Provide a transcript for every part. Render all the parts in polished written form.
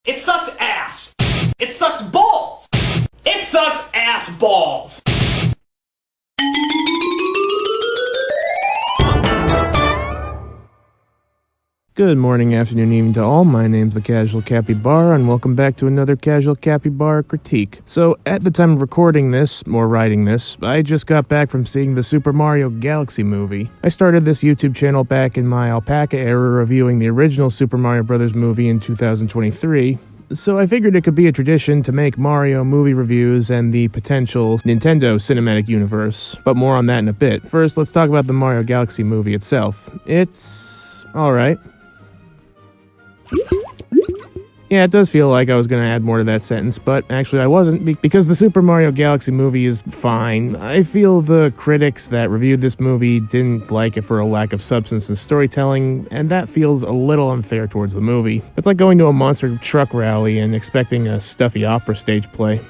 It sucks ass. It sucks balls. It sucks ass balls. Good morning, afternoon, evening to all. My name's the Casual Capybara, and welcome back to another Casual Capybara critique. So, at the time of recording this, or writing this, I just got back from seeing the Super Mario Galaxy movie. I started this YouTube channel back in my alpaca era reviewing the original Super Mario Bros. Movie in 2023, so I figured it could be a tradition to make Mario movie reviews and the potential Nintendo Cinematic Universe, but more on that in a bit. First, let's talk about the Mario Galaxy movie itself. It's alright. Yeah, it does feel like I was going to add more to that sentence, but actually I wasn't, because the Super Mario Galaxy movie is fine. I feel the critics that reviewed this movie didn't like it for a lack of substance and storytelling, and that feels a little unfair towards the movie. It's like going to a monster truck rally and expecting a stuffy opera stage play.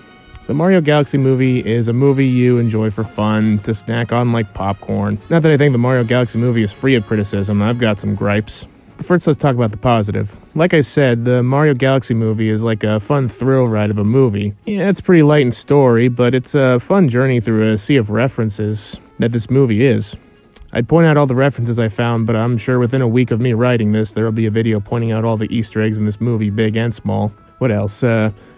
The Mario Galaxy movie is a movie you enjoy for fun, to snack on like popcorn. Not that I think the Mario Galaxy movie is free of criticism, I've got some gripes. First, let's talk about the positive. Like I said, the Mario Galaxy movie is like a fun thrill ride of a movie. Yeah, it's pretty light in story, but it's a fun journey through a sea of references that this movie is. I'd point out all the references I found, but I'm sure within a week of me writing this, there'll be a video pointing out all the Easter eggs in this movie, big and small. What else?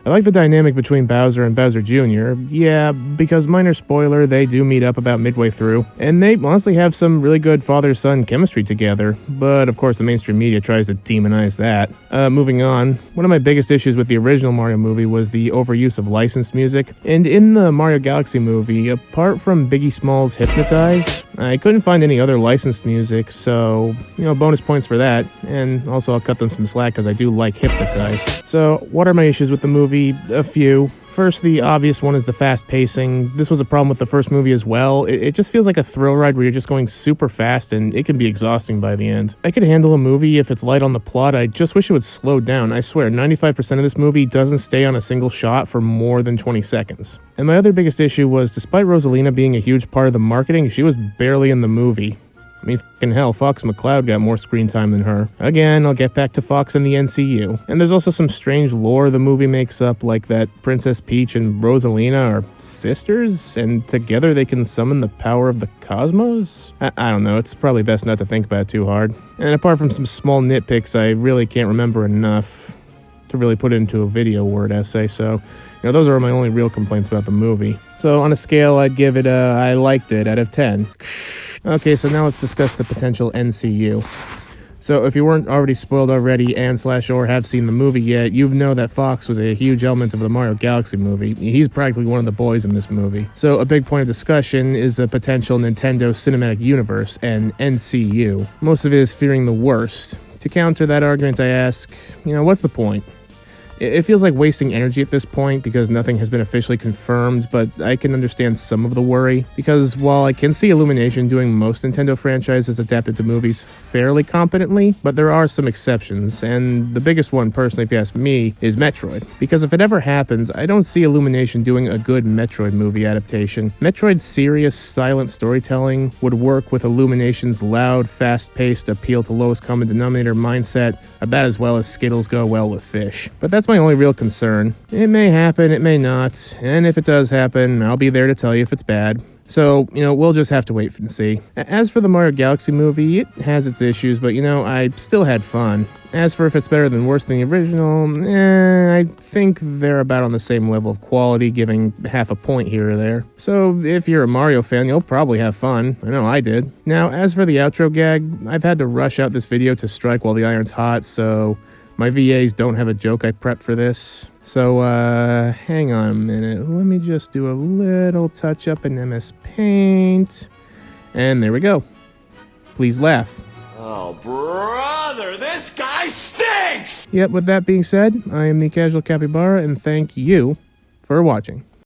I like the dynamic between Bowser and Bowser Jr. Yeah, because minor spoiler, they do meet up about midway through, and they honestly have some really good father-son chemistry together, but of course the mainstream media tries to demonize that. Moving on, one of my biggest issues with the original Mario movie was the overuse of licensed music, and in the Mario Galaxy movie, apart from Biggie Smalls' Hypnotize, I couldn't find any other licensed music, so, bonus points for that, and also I'll cut them some slack because I do like Hypnotize. So, what are my issues with the movie? A few. First, the obvious one is the fast pacing. This was a problem with the first movie as well. It just feels like a thrill ride where you're just going super fast and it can be exhausting by the end. I could handle a movie if it's light on the plot. I just wish it would slow down. I swear, 95% of this movie doesn't stay on a single shot for more than 20 seconds. And my other biggest issue was, despite Rosalina being a huge part of the marketing, she was barely in the movie. I mean, f***ing hell, Fox McCloud got more screen time than her. Again, I'll get back to Fox and the NCU. And there's also some strange lore the movie makes up, like that Princess Peach and Rosalina are sisters, and together they can summon the power of the cosmos? I don't know, it's probably best not to think about it too hard. And apart from some small nitpicks, I really can't remember enough to really put it into a video word essay, so those are my only real complaints about the movie. So on a scale, I'd give it I liked it out of 10. Okay, so now let's discuss the potential NCU. So if you weren't already spoiled already and/or have seen the movie yet, you know that Fox was a huge element of the Mario Galaxy movie. He's practically one of the boys in this movie. So a big point of discussion is a potential Nintendo Cinematic Universe, and NCU. Most of it is fearing the worst. To counter that argument, I ask, what's the point? It feels like wasting energy at this point because nothing has been officially confirmed, but I can understand some of the worry, because while I can see Illumination doing most Nintendo franchises adapted to movies fairly competently, but there are some exceptions, and the biggest one, personally, if you ask me, is Metroid. Because if it ever happens, I don't see Illumination doing a good Metroid movie adaptation. Metroid's serious, silent storytelling would work with Illumination's loud, fast-paced, appeal to lowest common denominator mindset about as well as Skittles go well with fish. But that's my only real concern. It may happen, it may not, and if it does happen, I'll be there to tell you if it's bad. So, we'll just have to wait and see. As for the Mario Galaxy movie, it has its issues, but I still had fun. As for if it's better than worse than the original, I think they're about on the same level of quality, giving half a point here or there. So, if you're a Mario fan, you'll probably have fun. I know I did. Now, as for the outro gag, I've had to rush out this video to strike while the iron's hot, so my VAs don't have a joke I prepped for this. So, hang on a minute. Let me just do a little touch up in MS Paint. And there we go. Please laugh. Oh, brother, this guy stinks! Yep, with that being said, I am the Casual Capybara, and thank you for watching.